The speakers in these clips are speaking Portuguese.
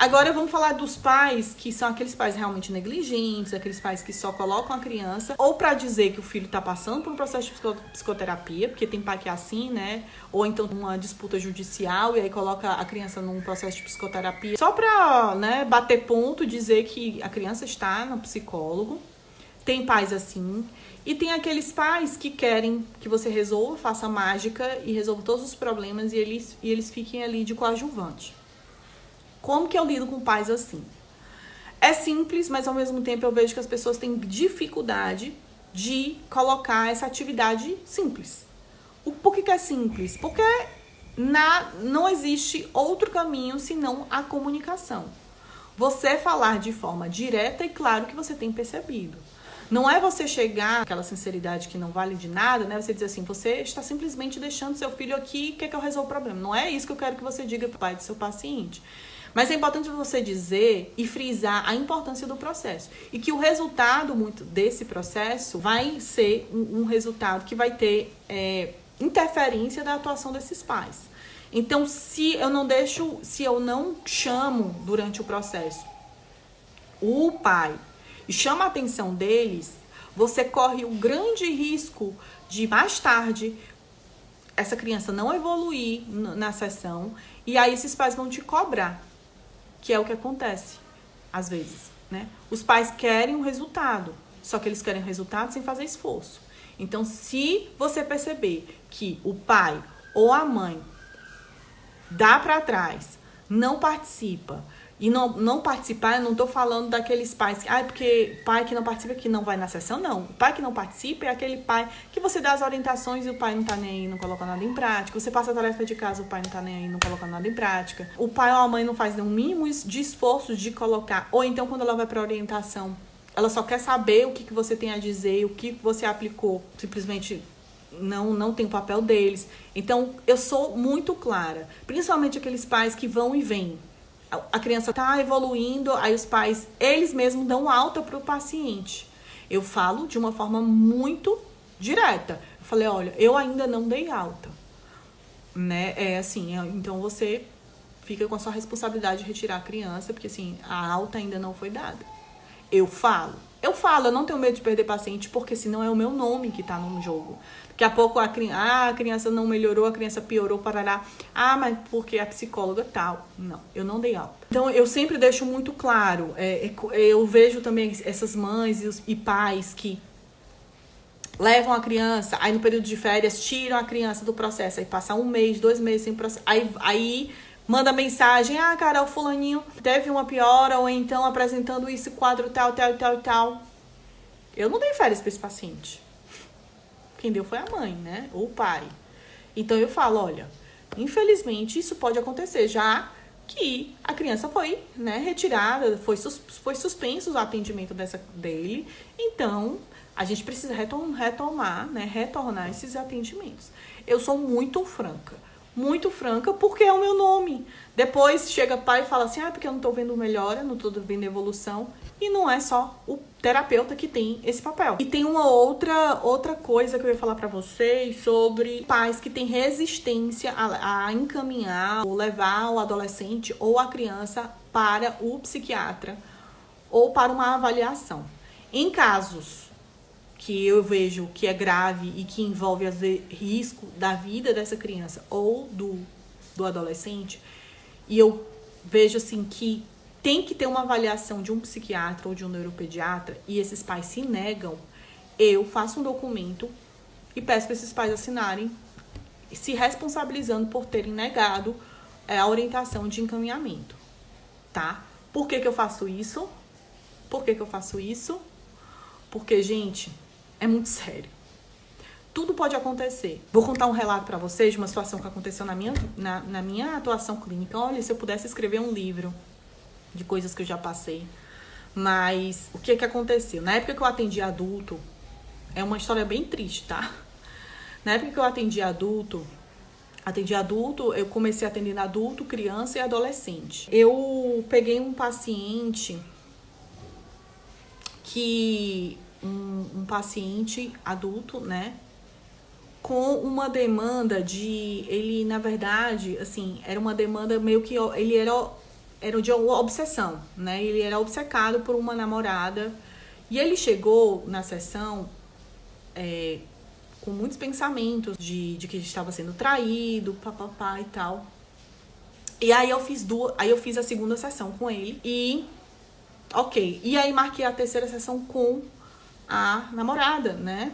Agora vamos falar dos pais que são aqueles pais realmente negligentes, aqueles pais que só colocam a criança ou para dizer que o filho tá passando por um processo de psicoterapia, porque tem pai que é assim, né? Ou então uma disputa judicial e aí coloca a criança num processo de psicoterapia só pra, né, bater ponto, dizer que a criança está no psicólogo. Tem pais assim. E tem aqueles pais que querem que você resolva, faça mágica e resolva todos os problemas e eles fiquem ali de coadjuvante. Como que eu lido com pais assim? É simples, mas ao mesmo tempo eu vejo que as pessoas têm dificuldade de colocar essa atividade simples. Por que é simples? Porque não existe outro caminho senão a comunicação. Você falar de forma direta e claro que você tem percebido. Não é você chegar aquela sinceridade que não vale de nada, né? Você dizer assim, você está simplesmente deixando seu filho aqui, quer que eu resolva o problema. Não é isso que eu quero que você diga para o pai do seu paciente. Mas é importante você dizer e frisar a importância do processo. E que o resultado muito desse processo vai ser um resultado que vai ter interferência da atuação desses pais. Então, se eu não chamo durante o processo o pai e chama a atenção deles, você corre o grande risco de mais tarde essa criança não evoluir na sessão e aí esses pais vão te cobrar, que é o que acontece às vezes, né? Os pais querem o resultado, só que eles querem o resultado sem fazer esforço. Então, se você perceber que o pai ou a mãe dá para trás, não participa, e não participar, eu não tô falando daqueles pais que, porque pai que não participa que não vai na sessão, não. O pai que não participa é aquele pai que você dá as orientações e o pai não tá nem aí, não coloca nada em prática. Você passa a tarefa de casa, o pai não tá nem aí, não coloca nada em prática. O pai ou a mãe não faz nenhum mínimo de esforço de colocar. Ou então, quando ela vai pra orientação, ela só quer saber o que você tem a dizer, o que você aplicou. Simplesmente não tem o papel deles. Então, eu sou muito clara. Principalmente aqueles pais que vão e vêm. A criança está evoluindo, aí os pais, eles mesmos dão alta para o paciente. Eu falo de uma forma muito direta. Eu falei, olha, eu ainda não dei alta. Né? Então você fica com a sua responsabilidade de retirar a criança, porque assim, a alta ainda não foi dada. Eu falo, eu não tenho medo de perder paciente, porque senão é o meu nome que está no jogo. Daqui a pouco a criança não melhorou, a criança piorou, parará. Mas porque a psicóloga tal. Não, eu não dei alta. Então, eu sempre deixo muito claro. Eu vejo também essas mães e pais que levam a criança, aí no período de férias, tiram a criança do processo. Aí passa 1 mês, 2 meses sem processo. Aí manda mensagem, Carol, fulaninho teve uma piora, ou então apresentando esse quadro tal. Eu não dei férias para esse paciente. Quem deu foi a mãe, né? Ou o pai. Então eu falo, olha, infelizmente isso pode acontecer, já que a criança foi, né, retirada, foi suspenso o atendimento dele. Então, a gente precisa retornar esses atendimentos. Eu sou muito franca porque é o meu nome. Depois chega pai e fala assim, porque eu não tô vendo melhora, não tô vendo evolução. E não é só o terapeuta que tem esse papel. E tem uma outra coisa que eu ia falar pra vocês sobre pais que têm resistência a encaminhar ou levar o adolescente ou a criança para o psiquiatra ou para uma avaliação. Em casos que eu vejo que é grave e que envolve, às vezes, risco da vida dessa criança ou do adolescente, e eu vejo assim que tem que ter uma avaliação de um psiquiatra ou de um neuropediatra e esses pais se negam, eu faço um documento e peço para esses pais assinarem, se responsabilizando por terem negado a orientação de encaminhamento, tá? Por que eu faço isso? Porque, gente, é muito sério. Tudo pode acontecer. Vou contar um relato para vocês de uma situação que aconteceu na minha atuação clínica. Olha, se eu pudesse escrever um livro de coisas que eu já passei. Mas o que aconteceu? Na época que eu atendi adulto, é uma história bem triste, tá? Na época que eu atendi adulto, eu comecei atendendo adulto, criança e adolescente. Eu peguei um paciente um paciente adulto, né, com uma demanda ele, na verdade, assim, era uma demanda meio que, ele era era de obsessão, né? Ele era obcecado por uma namorada. E ele chegou na sessão com muitos pensamentos de que estava sendo traído, papapá e tal. E aí eu fiz a segunda sessão com ele e ok. E aí marquei a terceira sessão com a namorada, né?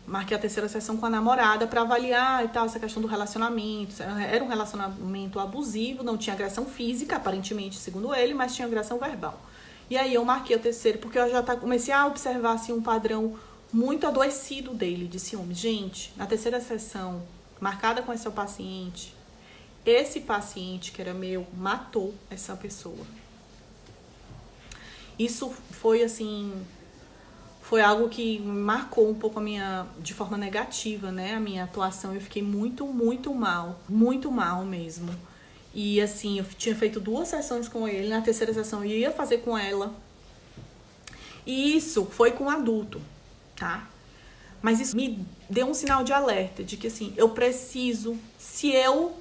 Marquei a terceira sessão com a namorada pra avaliar e tal, essa questão do relacionamento. Era um relacionamento abusivo, não tinha agressão física, aparentemente, segundo ele, mas tinha agressão verbal. E aí eu marquei a terceira, porque eu já comecei a observar assim, um padrão muito adoecido dele, de ciúmes. Gente, na terceira sessão, marcada com esse paciente, esse paciente que era meu, matou essa pessoa. Isso foi assim, foi algo que marcou um pouco de forma negativa, né, a minha atuação. Eu fiquei muito mal mesmo. E assim, eu tinha feito 2 sessões com ele, na terceira sessão eu ia fazer com ela. E isso foi com adulto, tá? Mas isso me deu um sinal de alerta, de que assim, eu preciso, se eu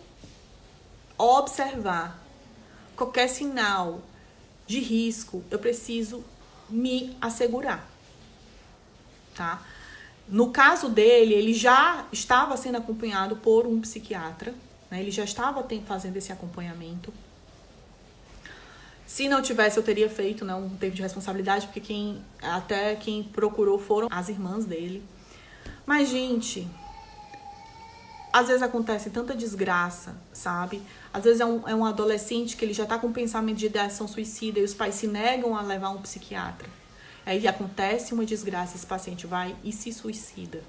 observar qualquer sinal de risco, eu preciso me assegurar, tá? No caso dele, ele já estava sendo acompanhado por um psiquiatra, né? Ele já estava fazendo esse acompanhamento. Se não tivesse, eu teria feito, né, um tempo de responsabilidade, porque quem procurou foram as irmãs dele. Mas, gente, às vezes acontece tanta desgraça, sabe? Às vezes é um adolescente que ele já tá com pensamento de ideação suicida e os pais se negam a levar um psiquiatra. Aí acontece uma desgraça, esse paciente vai e se suicida.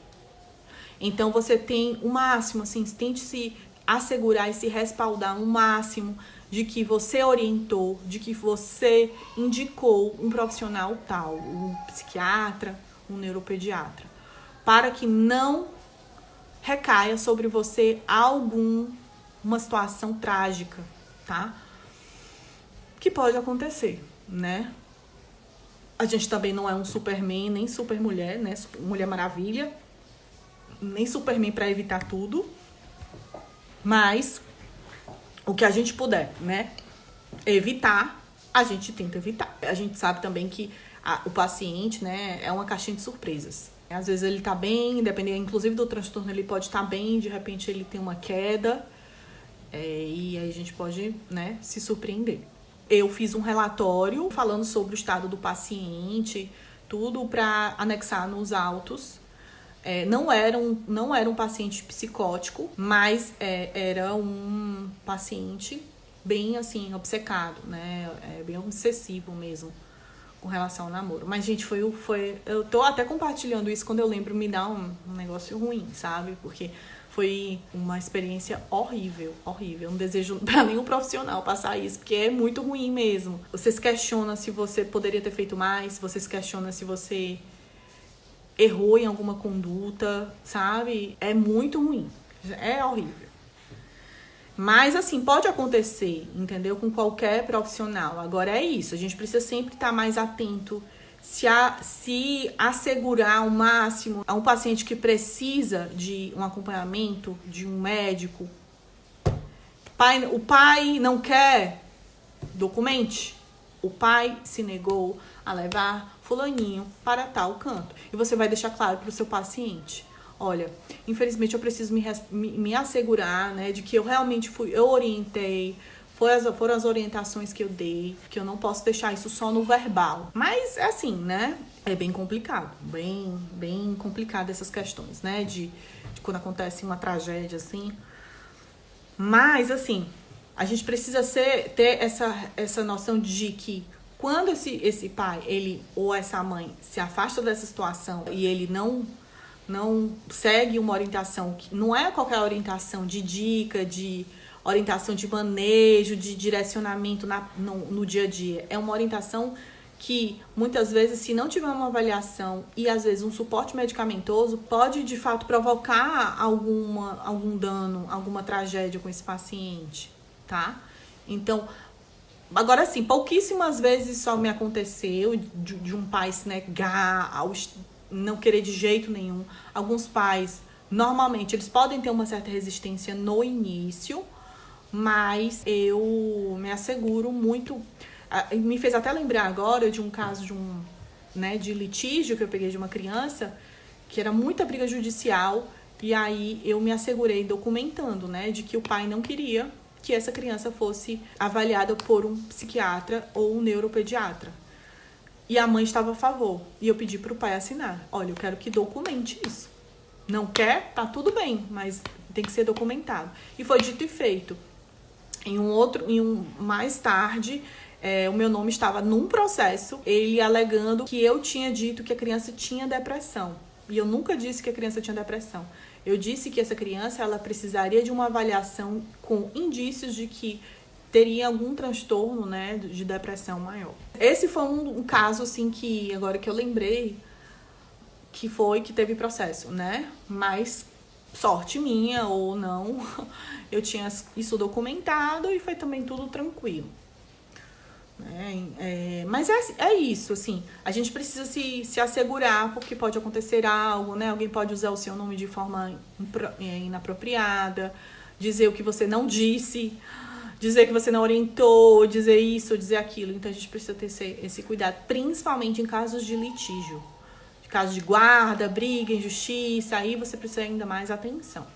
Então você tem o máximo, assim, tente se assegurar e se respaldar o máximo de que você orientou, de que você indicou um profissional tal, um psiquiatra, um neuropediatra, para que não recaia sobre você uma situação trágica, tá? Que pode acontecer, né? A gente também não é um Superman, nem Supermulher, né? Mulher Maravilha, nem Superman para evitar tudo. Mas o que a gente puder, né, evitar, a gente tenta evitar. A gente sabe também que o paciente, né, é uma caixinha de surpresas. Às vezes ele tá bem, dependendo inclusive do transtorno, ele pode estar bem, de repente ele tem uma queda, e aí a gente pode, né, se surpreender. Eu fiz um relatório falando sobre o estado do paciente, tudo para anexar nos autos. Não era um paciente psicótico, mas era um paciente bem, assim, obcecado, né? Bem obsessivo mesmo com relação ao namoro. Mas, gente, eu tô até compartilhando isso, quando eu lembro, me dá um negócio ruim, sabe? Porque foi uma experiência horrível. Eu não desejo pra nenhum profissional passar isso, porque é muito ruim mesmo. Você se questiona se você poderia ter feito mais, você se questiona se você errou em alguma conduta, sabe? É muito ruim. É horrível. Mas, assim, pode acontecer, entendeu? Com qualquer profissional. Agora é isso. A gente precisa sempre estar mais atento, se assegurar ao máximo a um paciente que precisa de um acompanhamento, de um médico. O pai não quer, documente. O pai se negou a levar fulaninho para tal canto. E você vai deixar claro para o seu paciente: olha, infelizmente eu preciso me assegurar, né, de que eu realmente eu orientei, foram as orientações que eu dei, que eu não posso deixar isso só no verbal. Mas é assim, né, é bem complicado, bem complicado essas questões, né, de quando acontece uma tragédia assim. Mas, assim, a gente precisa ter essa noção de que quando esse pai, ou essa mãe se afasta dessa situação e ele não segue uma orientação, que não é qualquer orientação de dica, de orientação de manejo, de direcionamento no dia a dia. É uma orientação que, muitas vezes, se não tiver uma avaliação e, às vezes, um suporte medicamentoso, pode, de fato, provocar algum dano, alguma tragédia com esse paciente, tá? Então, agora sim, pouquíssimas vezes só me aconteceu de um pai se negar, não querer de jeito nenhum. Alguns pais, normalmente, eles podem ter uma certa resistência no início, mas eu me asseguro muito. Me fez até lembrar agora de um caso de litígio que eu peguei de uma criança, que era muita briga judicial, e aí eu me assegurei documentando, né, de que o pai não queria que essa criança fosse avaliada por um psiquiatra ou um neuropediatra. E a mãe estava a favor. E eu pedi pro pai assinar. Olha, eu quero que documente isso. Não quer? Tá tudo bem, mas tem que ser documentado. E foi dito e feito. Mais tarde, o meu nome estava num processo, ele alegando que eu tinha dito que a criança tinha depressão. E eu nunca disse que a criança tinha depressão. Eu disse que essa criança, ela precisaria de uma avaliação com indícios de que teria algum transtorno, né, de depressão maior. Esse foi um caso, assim, que agora que eu lembrei, que teve processo, né? Mas sorte minha ou não, eu tinha isso documentado e foi também tudo tranquilo. Mas é isso, assim, a gente precisa se assegurar, porque pode acontecer algo, né? Alguém pode usar o seu nome de forma inapropriada, dizer o que você não disse, dizer que você não orientou, dizer isso, dizer aquilo. Então a gente precisa ter esse cuidado, principalmente em casos de litígio, de casos de guarda, briga, injustiça, aí você precisa ainda mais atenção.